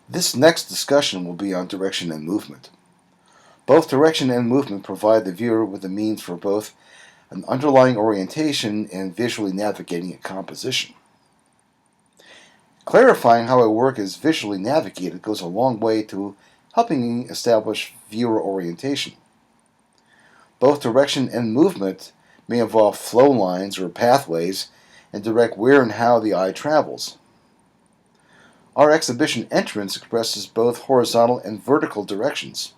This next discussion will be on direction and movement. Both direction and movement provide the viewer with a means for both an underlying orientation and visually navigating a composition. Clarifying how a work is visually navigated goes a long way to helping establish viewer orientation. Both direction and movement may involve flow lines or pathways and direct where and how the eye travels. Our exhibition entrance expresses both horizontal and vertical directions,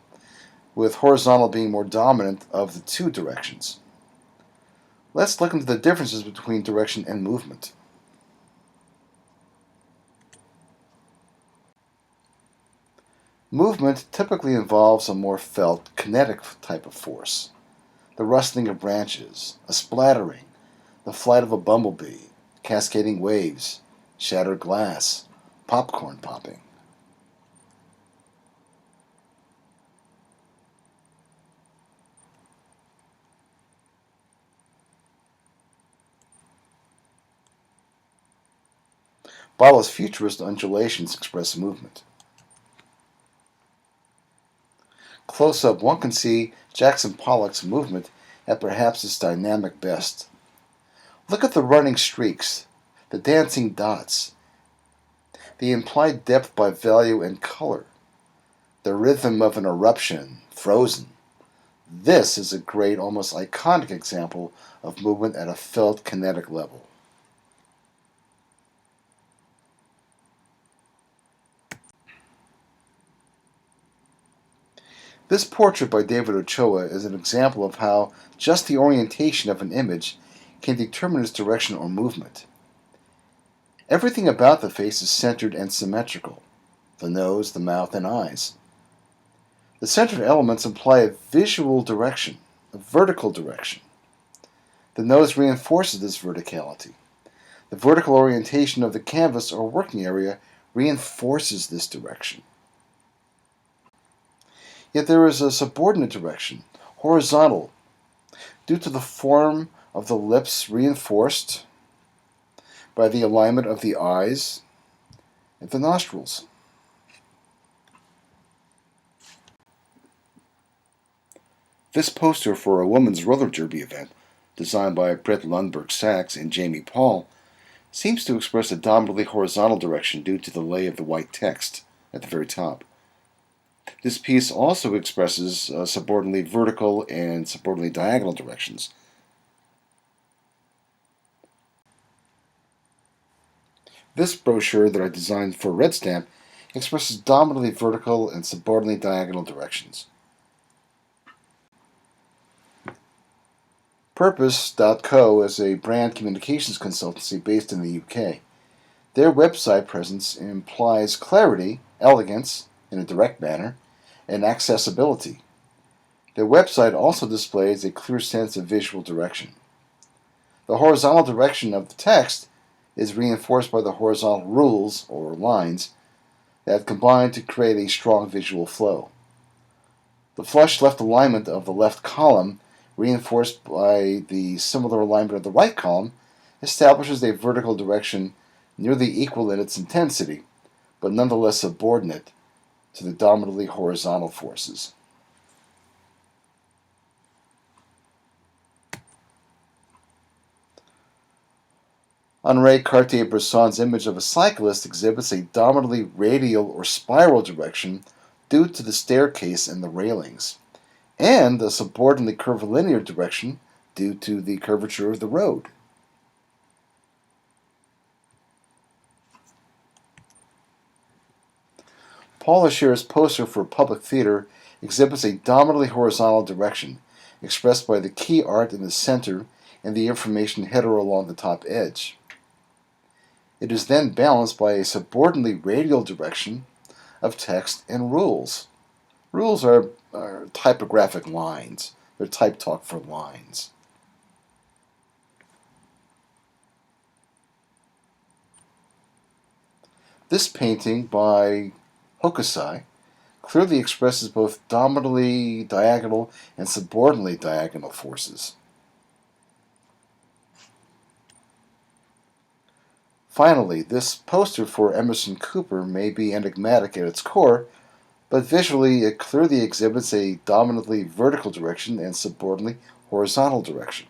with horizontal being more dominant of the two directions. Let's look into the differences between direction and movement. Movement typically involves a more felt, kinetic type of force. The rustling of branches, a splattering, the flight of a bumblebee, cascading waves, shattered glass, popcorn popping. Bala's futurist undulations express movement. Close up, one can see Jackson Pollock's movement at perhaps its dynamic best. Look at the running streaks, the dancing dots, the implied depth by value and color, the rhythm of an eruption, frozen. This is a great, almost iconic example of movement at a felt kinetic level. This portrait by David Ochoa is an example of how just the orientation of an image can determine its direction or movement. Everything about the face is centered and symmetrical: the nose, the mouth, and eyes. The centered elements imply a visual direction, a vertical direction. The nose reinforces this verticality. The vertical orientation of the canvas or working area reinforces this direction. Yet there is a subordinate direction, horizontal, due to the form of the lips reinforced by the alignment of the eyes and the nostrils. This poster for a women's roller derby event, designed by Brett Lundberg Sachs and Jamie Paul, seems to express a dominantly horizontal direction due to the lay of the white text at the very top. This piece also expresses subordinately vertical and subordinately diagonal directions. This brochure that I designed for Red Stamp expresses dominantly vertical and subordinately diagonal directions. Purpose.co is a brand communications consultancy based in the UK. Their website presence implies clarity, elegance, in a direct manner, and accessibility. Their website also displays a clear sense of visual direction. The horizontal direction of the text is reinforced by the horizontal rules, or lines, that combine to create a strong visual flow. The flush left alignment of the left column, reinforced by the similar alignment of the right column, establishes a vertical direction nearly equal in its intensity, but nonetheless subordinate to the dominantly horizontal forces. Henri Cartier-Bresson's image of a cyclist exhibits a dominantly radial or spiral direction due to the staircase and the railings, and a subordinately curvilinear direction due to the curvature of the road. Paul Ascher's poster for Public Theater exhibits a dominantly horizontal direction, expressed by the key art in the center and the information header along the top edge. It is then balanced by a subordinately radial direction of text and rules. Rules are typographic lines. They're type talk for lines. This painting by Hokusai clearly expresses both dominantly diagonal and subordinately diagonal forces. Finally, this poster for Emerson Cooper may be enigmatic at its core, but visually it clearly exhibits a dominantly vertical direction and subordinately horizontal direction.